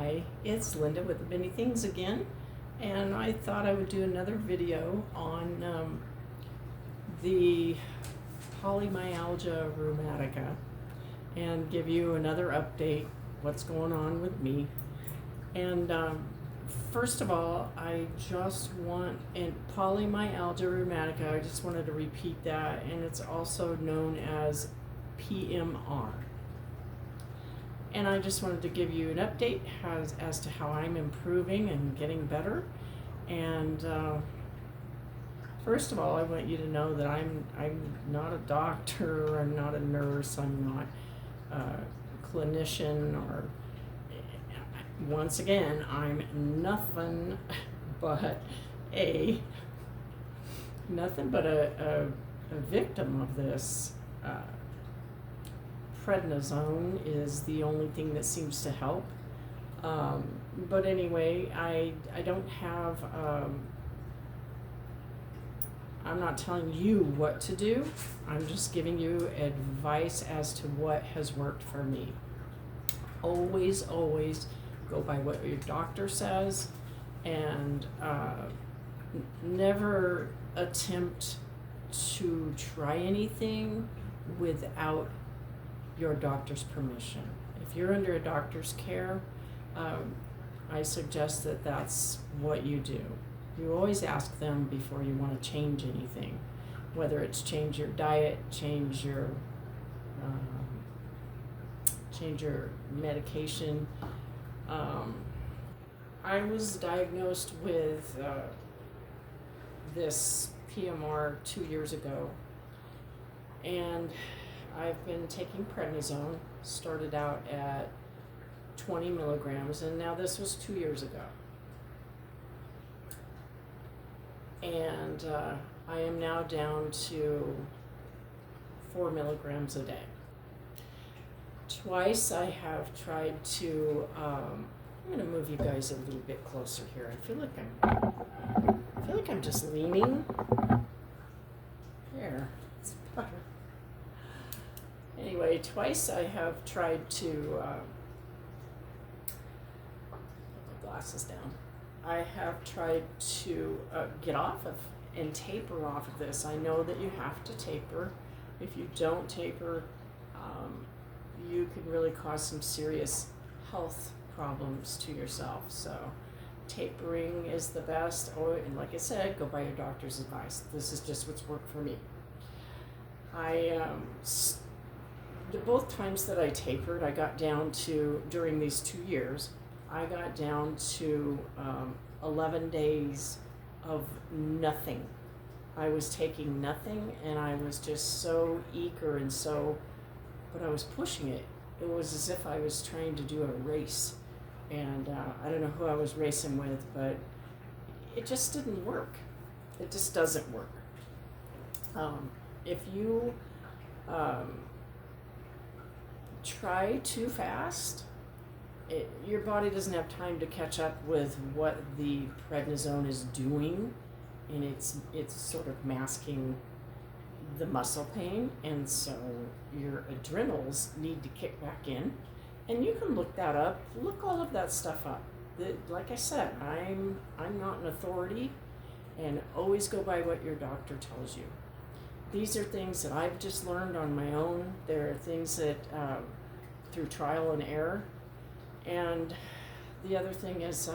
Hi, it's Linda with Many Things again, and I thought I would do another video on the polymyalgia rheumatica and give you another update, what's going on with me. And first of all, I just want, in polymyalgia rheumatica, I just wanted to repeat that, and it's also known as PMR. And I just wanted to give you an update as to how I'm improving and getting better. And first of all, I want you to know that I'm not a doctor, I'm not a nurse, I'm not a clinician, or once again, I'm nothing but a victim of this. Prednisone is the only thing that seems to help. But anyway, I don't have, I'm not telling you what to do. I'm just giving you advice as to what has worked for me. Always go by what your doctor says, and never attempt to try anything without your doctor's permission. If you're under a doctor's care, I suggest that that's what you do. You always ask them before you want to change anything, whether it's change your diet, change your medication. I was diagnosed with this PMR 2 years ago, and I've been taking prednisone, started out at 20 milligrams, and now this was 2 years ago. And I am now down to 4 milligrams a day. Twice I have tried to, I'm going to move you guys a little bit closer here. I feel like I'm just leaning. There, it's better. Anyway, twice I have tried to, put my glasses down. I have tried to get off of and taper off of this. I know that you have to taper. If you don't taper, you can really cause some serious health problems to yourself. So tapering is the best, and like I said, go by your doctor's advice. This is just what's worked for me. Both times that I tapered, I got down to, during these 2 years, I got down to 11 days of nothing. I was taking nothing, and I was just so eager and so, but I was pushing it. It was as if I was trying to do a race, and I don't know who I was racing with, but it just didn't work. It just doesn't work. If you try too fast, your body doesn't have time to catch up with what the prednisone is doing, and it's sort of masking the muscle pain, and so your adrenals need to kick back in. And you can look that up, look all of that stuff up. Like I said, I'm not an authority, and always go by what your doctor tells you. These are things that I've just learned on my own. There are things that through trial and error. And the other thing is,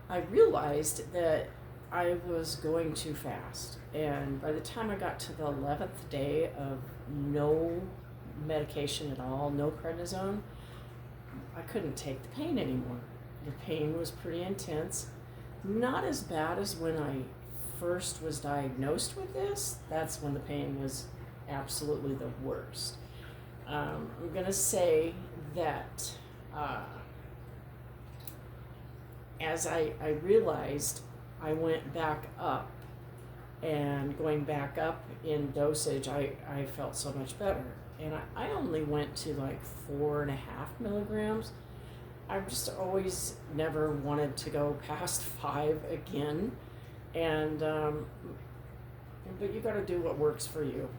I realized that I was going too fast. And by the time I got to the 11th day of no medication at all, no prednisone, I couldn't take the pain anymore. The pain was pretty intense. Not as bad as when I first was diagnosed with this. That's when the pain was absolutely the worst. I'm going to say that as I realized, I went back up, and going back up in dosage, I felt so much better. And I only went to like 4.5 milligrams. I've just always never wanted to go past 5 again. And but you got to do what works for you.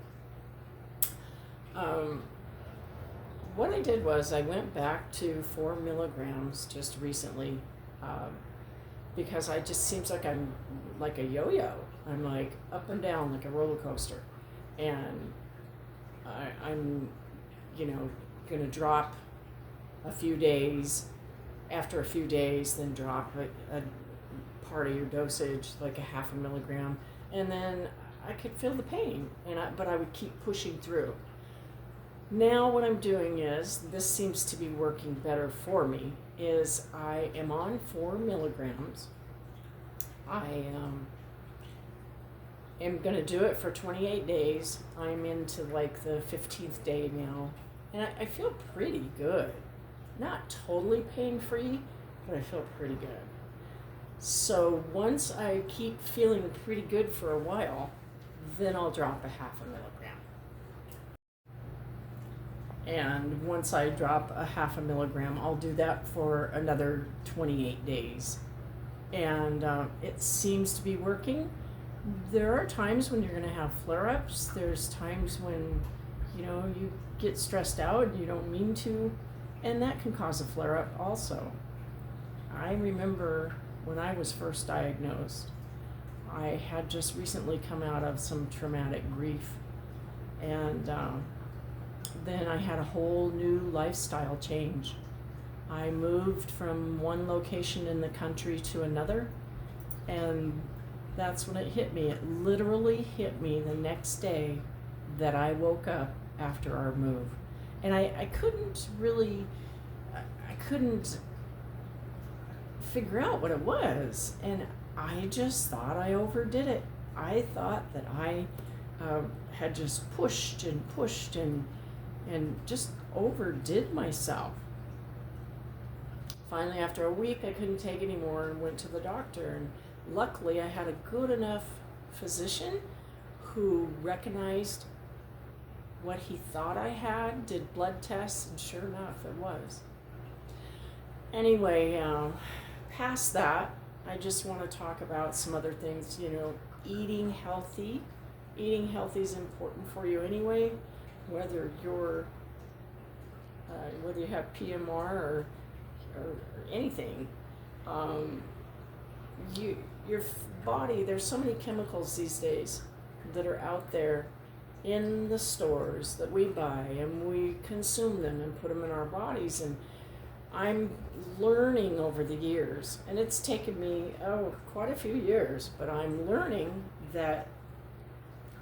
what I did was I went back to 4 milligrams just recently, because I just seems like I'm like a yo-yo. I'm like up and down like a roller coaster, and I'm, gonna drop a few days. After a few days, then drop a part of your dosage, like a 0.5 milligram, and then I could feel the pain, but I would keep pushing through. Now what I'm doing is, this seems to be working better for me, is I am on 4 milligrams. I am going to do it for 28 days. I'm into like the 15th day now, and I feel pretty good. Not totally pain-free, but I feel pretty good. So once I keep feeling pretty good for a while, then I'll drop a 0.5 milligram. And once I drop a 0.5 milligram, I'll do that for another 28 days. And it seems to be working. There are times when you're going to have flare-ups. There's times when, you get stressed out and you don't mean to, and that can cause a flare-up also. I remember when I was first diagnosed, I had just recently come out of some traumatic grief, and then I had a whole new lifestyle change. I moved from one location in the country to another, and that's when it hit me. It literally hit me the next day that I woke up after our move. And I couldn't figure out what it was. And I just thought I overdid it. I thought that I had just pushed and just overdid myself. Finally, after a week, I couldn't take anymore and went to the doctor. And luckily, I had a good enough physician who recognized what he thought I had, did blood tests, and sure enough, it was. Anyway, past that, I just want to talk about some other things. Eating healthy. Eating healthy is important for you anyway, whether you have PMR or anything. Your body, there's so many chemicals these days that are out there in the stores that we buy, and we consume them and put them in our bodies. And I'm learning over the years, and it's taken me quite a few years, but I'm learning that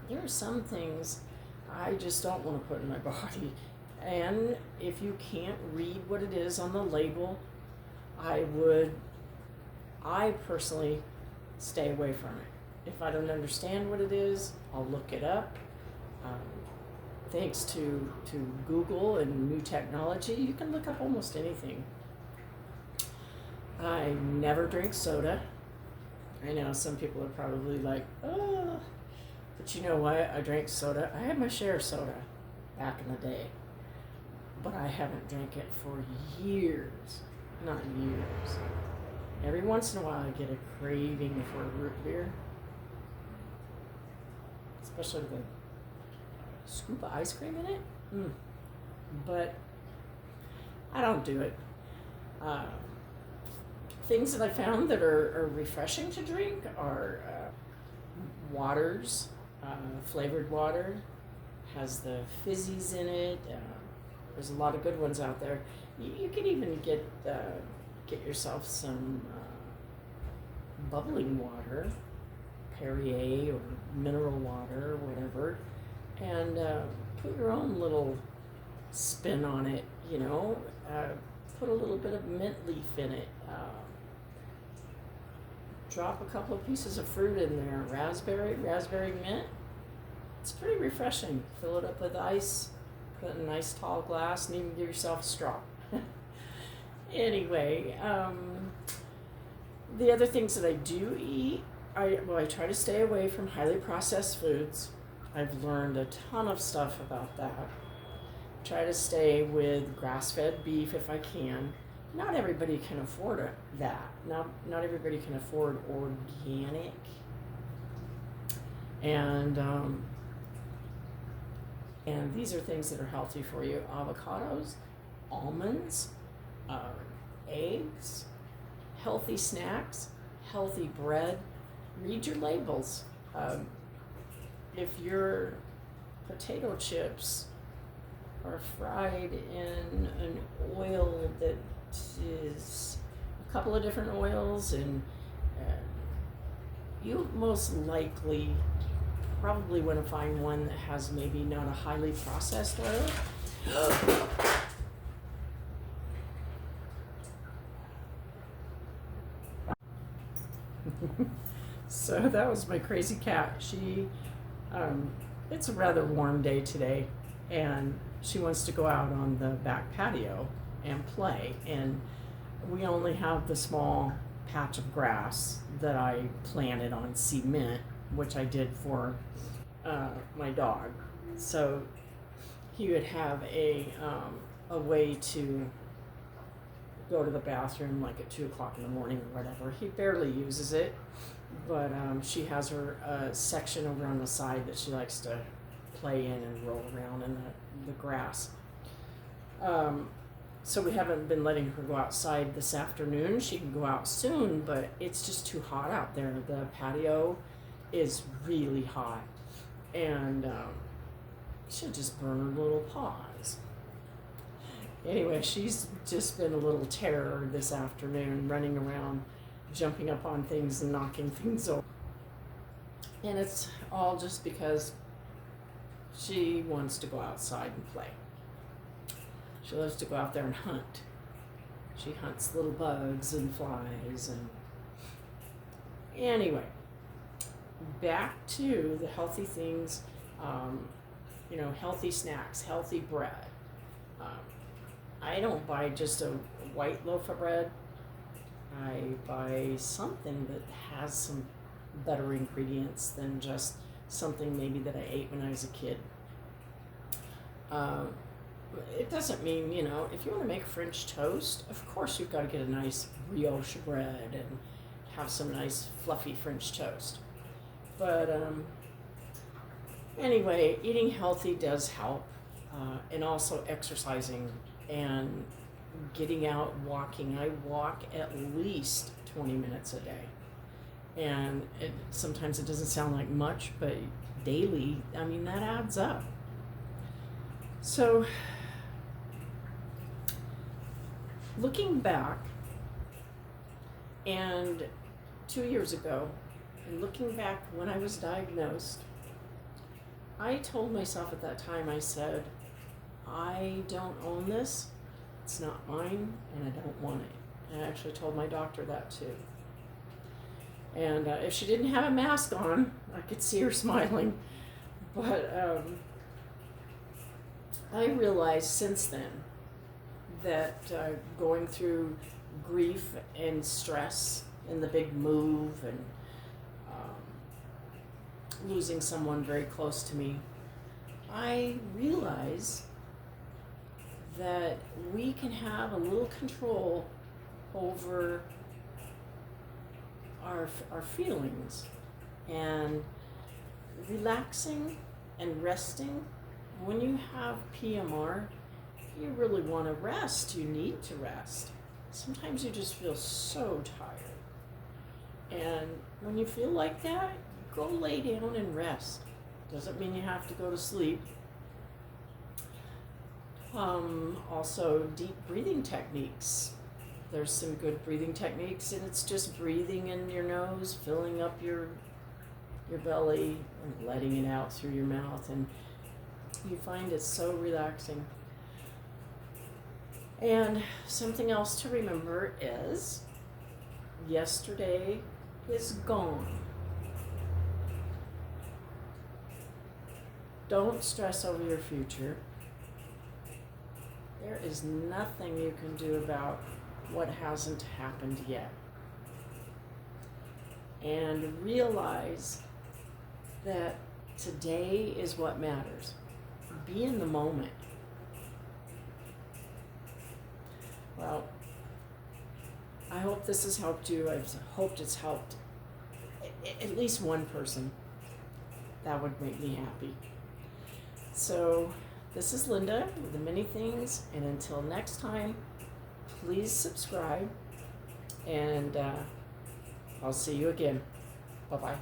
there are some things I just don't want to put in my body. And if you can't read what it is on the label, I personally stay away from it. If I don't understand what it is, I'll look it up. Thanks to Google and new technology, you can look up almost anything. I never drink soda. I know some people are probably like, oh, but you know what? I drank soda. I had my share of soda back in the day, but I haven't drank it for years. Not years. Every once in a while I get a craving for a root beer, especially with a scoop of ice cream in it. But I don't do it. Things that I found that are refreshing to drink are waters. Flavored water has the fizzies in it. There's a lot of good ones out there. You can even get yourself some bubbling water, Perrier or mineral water or whatever, and put your own little spin on it. Put a little bit of mint leaf in it. Drop a couple of pieces of fruit in there, raspberry mint. It's pretty refreshing. Fill it up with ice, put it in a nice tall glass, and even give yourself a straw. Anyway, the other things that I do eat, I try to stay away from highly processed foods. I've learned a ton of stuff about that. Try to stay with grass-fed beef if I can. Not everybody can afford that. Not everybody can afford organic. And And these are things that are healthy for you: avocados, almonds, uh, eggs, healthy snacks, healthy bread. Read your labels. If your potato chips are fried in an oil that is a couple of different oils, and you most likely probably want to find one that has maybe not a highly processed oil. So that was my crazy cat. It's a rather warm day today, and she wants to go out on the back patio and play. And we only have the small patch of grass that I planted on cement, which I did for my dog. So he would have a way to go to the bathroom like at 2 o'clock in the morning or whatever. He barely uses it, but she has her section over on the side that she likes to play in and roll around in the grass. So we haven't been letting her go outside this afternoon. She can go out soon, but it's just too hot out there. The patio is really hot, and she'll just burn her little paws. Anyway, she's just been a little terror this afternoon, running around, jumping up on things and knocking things over. And it's all just because she wants to go outside and play. She loves to go out there and hunt. She hunts little bugs and flies. And anyway, back to the healthy things, healthy snacks, healthy bread. I don't buy just a white loaf of bread. I buy something that has some better ingredients than just something maybe that I ate when I was a kid. It doesn't mean, if you want to make French toast, of course you've got to get a nice brioche bread and have some nice fluffy French toast. But anyway, eating healthy does help, and also exercising and getting out walking. I walk at least 20 minutes a day. And sometimes it doesn't sound like much, but daily, that adds up. So, looking back, and 2 years ago, and looking back when I was diagnosed, I told myself at that time, I said, I don't own this, it's not mine, and I don't want it. And I actually told my doctor that too. And if she didn't have a mask on, I could see her smiling. But I realized since then that going through grief and stress and the big move and losing someone very close to me, I realize that we can have a little control over our feelings, and relaxing and resting. When you have PMR, you really want to rest. You need to rest. Sometimes you just feel so tired. And when you feel like that, go lay down and rest. Doesn't mean you have to go to sleep. Also, deep breathing techniques. There's some good breathing techniques, and it's just breathing in your nose, filling up your belly, and letting it out through your mouth, and you find it so relaxing. And something else to remember is, yesterday is gone. Don't stress over your future. There is nothing you can do about what hasn't happened yet. And realize that today is what matters. Be in the moment. Well, I hope this has helped you. I've hoped it's helped at least one person. That would make me happy. So this is Linda with the Many Things, and until next time, please subscribe, and I'll see you again. Bye-bye.